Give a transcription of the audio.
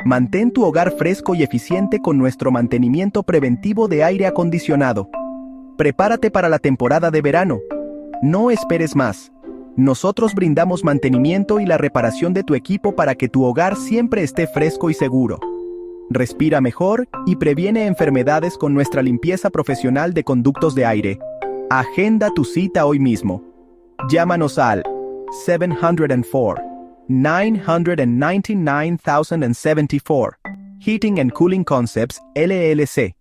Mantén tu hogar fresco y eficiente con nuestro mantenimiento preventivo de aire acondicionado. Prepárate para la temporada de verano. No esperes más. Nosotros brindamos mantenimiento y la reparación de tu equipo para que tu hogar siempre esté fresco y seguro. Respira mejor y previene enfermedades con nuestra limpieza profesional de conductos de aire. Agenda tu cita hoy mismo. Llámanos al 704-999-1074. Heating and Cooling Concepts, LLC.